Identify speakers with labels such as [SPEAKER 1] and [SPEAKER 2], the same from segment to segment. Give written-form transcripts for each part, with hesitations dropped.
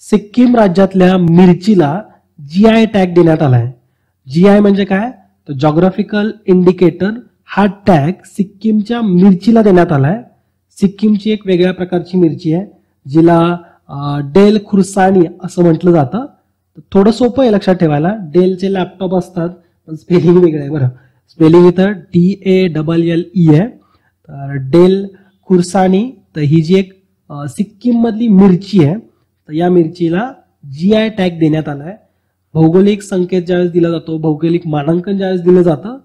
[SPEAKER 1] सिक्कीम राज्यातल्या मिरचीला GI tag देण्यात आलाय. जीआय म्हणजे काय, तर जॉग्राफिकल इंडिकेटर. हा टॅग सिक्कीमच्या मिरचीला देण्यात आलाय. सिक्कीमची एक वेगळ्या प्रकारची मिरची आहे जिला डेल खुर्सानी असं म्हटलं जातं. थोडं सोपं आहे लक्षात ठेवायला. डेलचे लॅपटॉप असतात पण स्पेलिंग वेगळं आहे बरं. स्पेलिंग इथं DALLE आहे. तर डेल खुर्सानी, तर ही जी एक सिक्कीम मधली मिरची आहे, तर या मिरचीला जीआय टॅग देण्यात आलाय. भौगोलिक संकेत ज्यावेळेस दिला जातो, भौगोलिक मानांकन ज्यावेळेस दिलं जातं,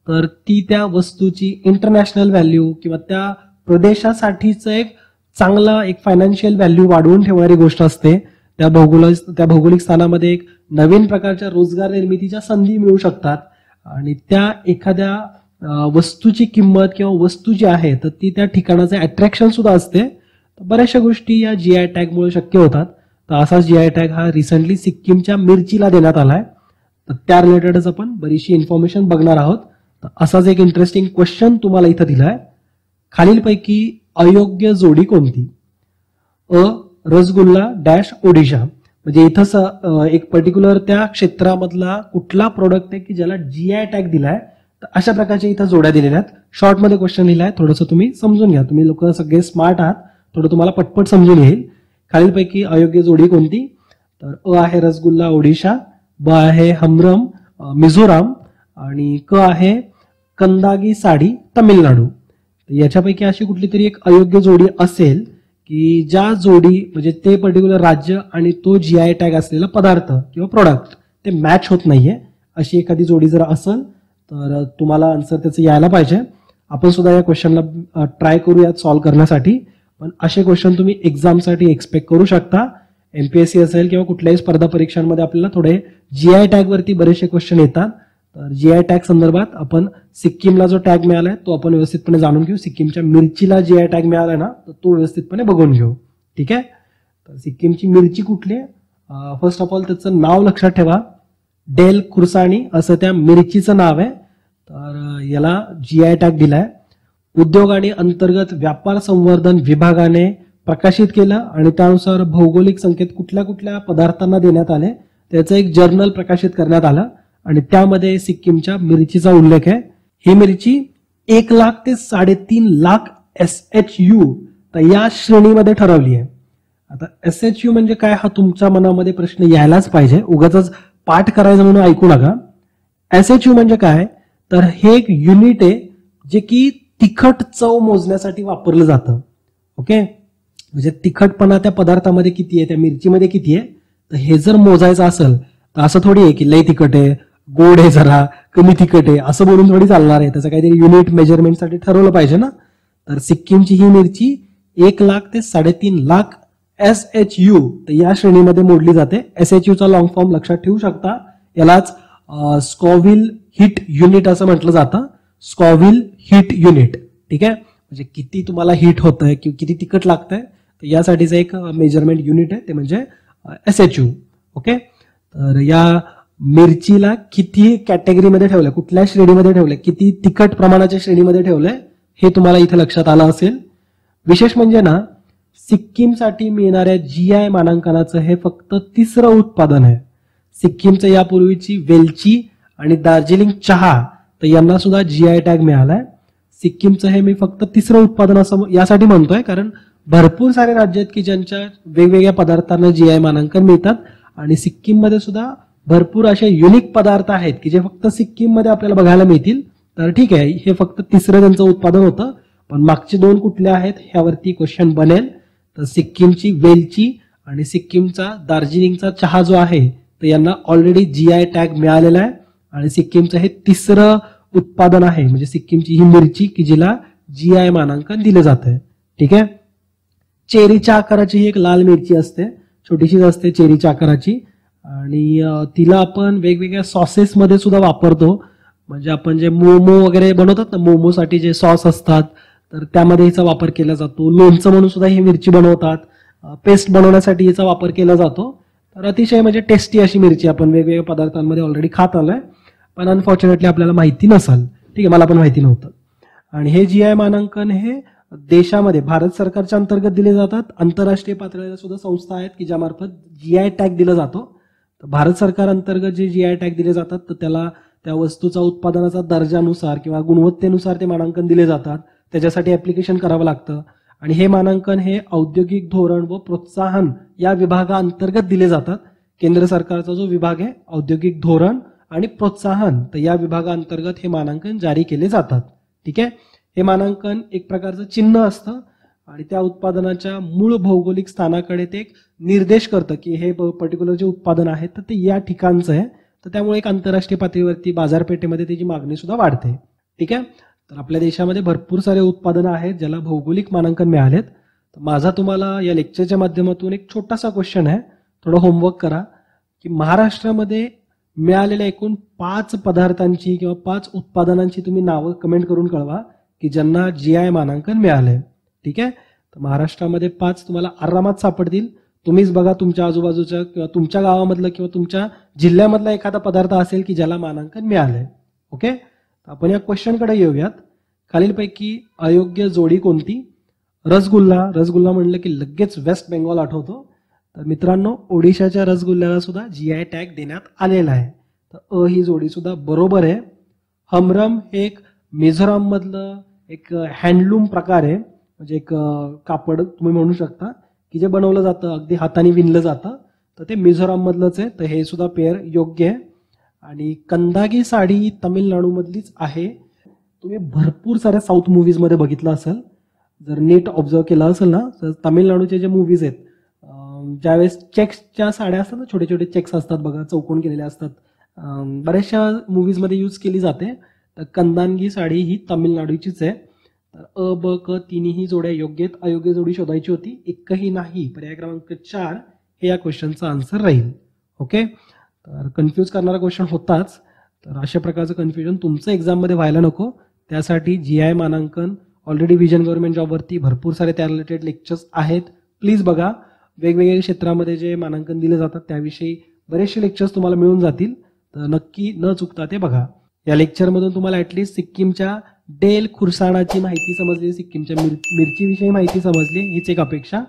[SPEAKER 1] तर ती त्या वस्तूची इंटरनॅशनल व्हॅल्यू किंवा त्या प्रदेशासाठीच एक चांगला एक फायनान्शियल व्हॅल्यू वाढवून ठेवणारी गोष्ट असते. त्या भौगोलिक स्थानामध्ये एक नवीन प्रकारच्या रोजगार निर्मितीच्या संधी मिळू शकतात आणि त्या एखाद्या वस्तूची किंमत किंवा वस्तू जी आहे तर ती त्या ठिकाणाचे अट्रॅक्शन सुद्धा असते. बऱ्याचशा गोष्टी या जीआय टॅगमुळे शक्य होतात. तर असा जीआय टॅग हा रिसेंटली सिक्कीमच्या मिरचीला देण्यात आलाय. तर त्या रिलेटेडच आपण बरीचशी इन्फॉर्मेशन बघणार आहोत. तर असाच एक इंटरेस्टिंग क्वेश्चन तुम्हाला इथं दिलाय. खालीलपैकी अयोग्य जोडी कोणती? रसगुल्ला डॅश ओडिशा. म्हणजे इथं एक पर्टिक्युलर त्या क्षेत्रामधला कुठला प्रोडक्ट आहे की ज्याला जीआय टॅग दिलाय. तर अशा प्रकारच्या इथं जोड्या दिलेल्या आहेत. शॉर्टमध्ये क्वेश्चन लिहिलाय, थोडंसं तुम्ही समजून घ्या. तुम्ही लोक सगळे स्मार्ट आहात, थोडं तुम्हाला पटपट समजून येईल. खालीलपैकी अयोग्य जोडी कोणती? तर आहे रसगुल्ला ओडिशा, ब आहे हमरम मिझोराम आणि क आहे कंदागी साडी तामिळनाडू. याच्यापैकी अशी कुठली तरी एक अयोग्य जोडी असेल की ज्या जोडी म्हणजे ते पर्टिक्युलर राज्य आणि तो जीआय टॅग असलेला पदार्थ किंवा प्रोडक्ट ते मॅच होत नाहीये. अशी एखादी जोडी जर असेल तर तुम्हाला आन्सर त्याचं यायला पाहिजे. आपण सुद्धा या क्वेश्चनला ट्राय करूयात सॉल्व्ह करण्यासाठी. पण असे क्वेश्चन तुम्ही एक्झामसाठी एक्सपेक्ट करू शकता. एमपीएससी असेल किंवा कुठल्याही स्पर्धा परीक्षांमध्ये आपल्याला थोडे जीआय टॅग वरती बरेचसे क्वेश्चन येतात. तर जीआय टॅग संदर्भात आपण सिक्कीमला जो टॅग मिळालाय तो आपण व्यवस्थितपणे जाणून घेऊ. सिक्कीमच्या मिरचीला जीआय टॅग मिळालाय ना, तर तो व्यवस्थितपणे बघून घेऊ. ठीक आहे. तर सिक्कीमची मिरची कुठली आहे? फर्स्ट ऑफ ऑल त्याचं नाव लक्षात ठेवा. डेल खुर्सानी असं त्या मिरचीचं नाव आहे. तर याला जीआय टॅग दिलाय. उद्योग आणि अंतर्गत व्यापार संवर्धन विभागाने प्रकाशित केलं आणि त्यानुसार भौगोलिक संकेत कुठल्या कुठल्या पदार्थांना देण्यात आले त्याचं एक जर्नल प्रकाशित करण्यात आलं आणि त्यामध्ये सिक्कीमच्या मिरचीचा उल्लेख आहे. ही मिरची 1 लाख ते 3.5 लाख SHU तर या श्रेणीमध्ये ठरवली आहे. आता SHU म्हणजे काय हा तुमच्या मनामध्ये प्रश्न यायलाच पाहिजे. उगाच पाठ करायचं म्हणून ऐकू नका. SHU म्हणजे काय, तर हे एक युनिट आहे जे की तिखट चव मोजण्यासाठी वापरलं जातं. ओके, म्हणजे तिखटपणा त्या पदार्थामध्ये किती आहे, त्या मिरचीमध्ये किती आहे, तर हे जर मोजायचं असेल तर असं थोडी आहे की लई तिखट आहे, गोड आहे, जरा कमी तिखट आहे असं बोलून थोडी चालणार आहे. त्याचं काहीतरी युनिट मेजरमेंटसाठी ठरवलं पाहिजे ना. तर सिक्कीमची ही मिरची 1 लाख ते 3.5 लाख SHU तर या श्रेणीमध्ये मोडली जाते. SHU चा लॉंग फॉर्म लक्षात ठेवू शकता. यालाच स्कॉव्हिल हिट युनिट असं म्हटलं जातं. स्कॉव्हिल हिट युनिट. ठीक आहे, म्हणजे किती तुम्हाला हिट होतंय किंवा किती तिखट लागतंय तर यासाठीचं एक मेजरमेंट युनिट आहे ते म्हणजे SHU. ओके, तर या मिरचीला किती कॅटेगरीमध्ये ठेवलंय, कुठल्या श्रेणीमध्ये ठेवलंय, किती तिखट प्रमाणाच्या श्रेणीमध्ये ठेवलंय हे तुम्हाला इथे लक्षात आलं असेल. विशेष म्हणजे ना, सिक्कीमसाठी मिळणाऱ्या जीआय मानांकनाचं हे फक्त 3रं उत्पादन आहे. सिक्कीमचं यापूर्वीची वेलची आणि दार्जिलिंग चहा तर यांना सुद्धा जीआय टॅग मिळालाय. सिक्कीमचं हे मी फक्त 3रं उत्पादन असं यासाठी म्हणतोय कारण भरपूर सारे राज्य आहेत की ज्यांच्या वेगवेगळ्या पदार्थांना जीआय मानांकन मिळतात आणि सिक्कीममध्ये सुद्धा भरपूर असे युनिक पदार्थ आहेत की जे फक्त सिक्कीममध्ये आपल्याला बघायला मिळतील. तर ठीक आहे, हे फक्त 3रं त्यांचं उत्पादन होतं. पण मागचे 2 कुठले आहेत ह्यावरती क्वेश्चन बनेल. तर सिक्कीमची वेलची आणि सिक्कीमचा दार्जिलिंगचा चहा जो आहे तर यांना ऑलरेडी जीआय टॅग मिळालेला आहे आणि सिक्कीमचं हे 3रं उत्पादन आहे. म्हणजे सिक्कीमची ही मिरची की जिला जीआय मानांकन दिलं जातं. ठीक आहे. चेरीच्या आकाराची ही एक लाल मिरची असते, छोटीशीच असते चेरीच्या आकाराची आणि तिला आपण वेगवेगळ्या सॉसेसमध्ये सुद्धा वापरतो. म्हणजे आपण जे मोमो वगैरे बनवतात ना, मोमोसाठी जे सॉस असतात तर त्यामध्ये हिचा वापर केला जातो. लोणचं म्हणून सुद्धा ही मिरची बनवतात. पेस्ट बनवण्यासाठी हिचा वापर केला जातो. तर अतिशय म्हणजे टेस्टी अशी मिरची आपण वेगवेगळ्या पदार्थांमध्ये ऑलरेडी खात आलोय. पण अनफॉर्च्युनेटली आपल्याला माहिती नसेल. ठीक आहे, मला पण माहिती नव्हतं. आणि हे जीआय मानांकन हे देशामध्ये भारत सरकारच्या अंतर्गत दिले जातात. आंतरराष्ट्रीय पातळीवर सुद्धा संस्था आहेत की ज्यामार्फत जीआय टॅग दिला जातो. तर भारत सरकार अंतर्गत जे जीआय टॅग दिले जातात तर त्याला त्या वस्तूचा उत्पादनाचा दर्जानुसार किंवा गुणवत्तेनुसार ते मानांकन दिले जातात. त्याच्यासाठी ऍप्लिकेशन करावं लागतं आणि हे मानांकन हे औद्योगिक धोरण व प्रोत्साहन या विभागाअंतर्गत दिले जातात. केंद्र सरकारचा जो विभाग आहे औद्योगिक धोरण आणि प्रोत्साहन, तर या विभागाअंतर्गत हे मानांकन जारी केले जातात. ठीक आहे. हे मानांकन एक प्रकारचं चिन्ह असतं आणि त्या उत्पादनाच्या मूळ भौगोलिक स्थानाकडे ते एक निर्देश करतं की हे पर्टिक्युलर जे उत्पादन आहे तर ते या ठिकाणचं आहे. तर त्यामुळे एक आंतरराष्ट्रीय पातळीवरती बाजारपेठेमध्ये त्याची मागणी सुद्धा वाढते. ठीक आहे. तर आपल्या देशामध्ये भरपूर सारे उत्पादनं आहेत ज्याला भौगोलिक मानांकन मिळालेत. तर माझा तुम्हाला या लेक्चरच्या माध्यमातून एक छोटासा क्वेश्चन आहे, थोडं होमवर्क करा की महाराष्ट्रामध्ये मिळालेल्या एकूण 5 पदार्थांची किंवा 5 उत्पादनांची तुम्ही नावं कमेंट करून कळवा की ज्यांना जीआय मानांकन मिळालंय. ठीक आहे. तर महाराष्ट्रामध्ये 5 तुम्हाला आरामात सापडतील. तुम्हीच बघा तुमच्या आजूबाजूच्या किंवा तुमच्या गावामधलं किंवा तुमच्या जिल्ह्यामधला एखादा पदार्थ असेल की ज्याला मानांकन मिळालंय. ओके. आपण या क्वेश्चनकडे येऊयात. खालीलपैकी अयोग्य जोडी कोणती? रसगुल्ला. रसगुल्ला म्हणलं की लगेच वेस्ट बेंगॉल आठवतो. तर मित्रांनो ओडिशाच्या रसगुल्ल्याला सुद्धा जीआय टॅग देण्यात आलेला आहे. तर ही जोडी सुद्धा बरोबर आहे. हमरम हे एक मिझोराम मधलं एक हँडलूम प्रकार आहे, म्हणजे एक कापड तुम्ही म्हणू शकता की जे बनवलं जातं अगदी हाताने विणलं जातं. तर ते मिझोराम मधलंच आहे. तर हे सुद्धा पेअर योग्य आहे. आणि कंदागी साडी ही तमिळनाडूमधलीच आहे. तुम्ही भरपूर साऱ्या साऊथ मूव्हीजमध्ये बघितलं असेल, जर नीट ऑब्झर्व केलं असेल ना, तर तमिळनाडूचे जे मूव्हीज आहेत ज्यावेळेस चेक्सच्या साड्या असतात ना, छोटे छोटे चेक्स असतात बघा, चौकोन केलेले असतात, बऱ्याचशा मूव्हीजमध्ये यूज केली जाते. तर कंदांगी साडी ही तमिळनाडूचीच आहे. तर ब क तिन्ही जोड्या योग्य आहेत. अयोग्य जोडी शोधायची होती, एकही नाही. पर्याय क्रमांक 4 हे या क्वेश्चनचा आन्सर राहील. ओके. तर कन्फ्यूज करणारा क्वेश्चन होताच. तर अशा प्रकारचं कन्फ्युजन तुमचं एक्झाममध्ये व्हायला नको. त्यासाठी जीआय मानांकन ऑलरेडी विजन गव्हर्नमेंट जॉबवरती भरपूर सारे त्या रिलेटेड लेक्चर्स आहेत. प्लीज बघा. वेगवेगळ्या क्षेत्रामध्ये जे मानांकन दिले जातात त्याविषयी बरेचसे लेक्चर्स तुम्हाला मिळून जातील. तर नक्की न चुकता ते बघा. या लेक्चरमधून तुम्हाला ऍटलीस्ट सिक्कीमच्या डेल खुरसाणाची माहिती समजली, सिक्कीमच्या मिरचीविषयी माहिती समजली, हीच एक अपेक्षा.